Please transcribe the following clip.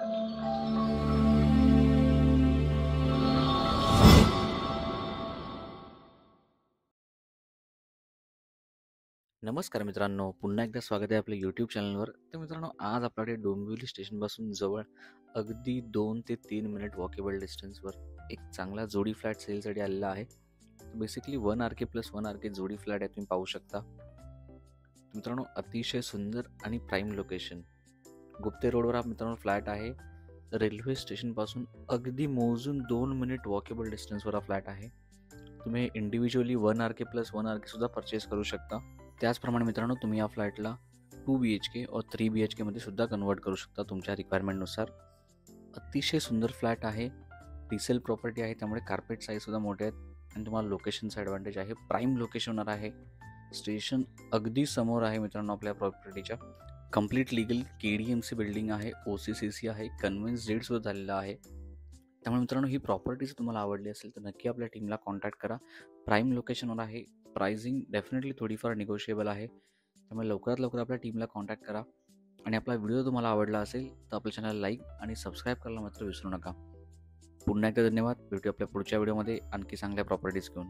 नमस्कार मित्रांनो, पुन्हा एकदा स्वागत आहे आपल्या यूट्यूब चॅनलवर. तर मित्रांनो, आज आपल्याकडे डोंबिवली स्टेशनपासून जवळ अगदी 2 ते 3 मिनिट वॉकेबल डिस्टन्सवर एक चांगला जोडी फ्लॅट सेलसाठी आलेला आहे. बेसिकली 1 RK प्लस 1 RK जोडी फ्लॅट आहे, तुम्ही पाहू शकता. मित्रांनो, अतिशय सुंदर आणि प्राईम लोकेशन गुप्ते रोडवर हा मित्रांनो फ्लॅट आहे. रेल्वे स्टेशनपासून अगदी मोजून 2 मिनिट वॉकेबल डिस्टन्सवर हा फ्लॅट आहे. तुम्ही इंडिव्हिज्युअली 1 RK प्लस 1 RK सुद्धा परचेस करू शकता. त्याचप्रमाणे मित्रांनो, तुम्ही या फ्लॅटला 2 BHK और 3 BHK मध्ये सुद्धा कन्वर्ट करू शकता तुमच्या रिक्वायरमेंटनुसार. अतिशय सुंदर फ्लॅट आहे, रिसेल प्रॉपर्टी आहे, त्यामुळे कार्पेट साईज सुद्धा मोठे आहेत आणि तुम्हाला लोकेशनचा ॲडव्हान्टेज आहे. प्राईम लोकेशनवर आहे, स्टेशन अगदी समोर आहे मित्रांनो आपल्या प्रॉपर्टीच्या. कंप्लीट लिगल KDMC बिल्डिंग आहे, OCCC आहे, कन्व्हेन्स डेट सुद्धा झालेला आहे. त्यामुळे मित्रांनो, ही प्रॉपर्टी जर तुम्हाला आवडली असेल तर नक्की आपल्या टीमला कॉन्टॅक्ट करा. प्राईम लोकेशनवर आहे, प्राइसिंग डेफिनेटली थोडीफार निगोशिएबल आहे. त्यामुळे लवकरात लवकर आपल्या टीमला कॉन्टॅक्ट करा. आणि आपला व्हिडिओ तुम्हाला आवडला असेल तर आपल्या चॅनल लाईक आणि सबस्क्राईब करायला मात्र विसरू नका. पुन्हा एकदा धन्यवाद. भेटू आपल्या पुढच्या व्हिडिओमध्ये आणखी चांगल्या प्रॉपर्टीज घेऊन.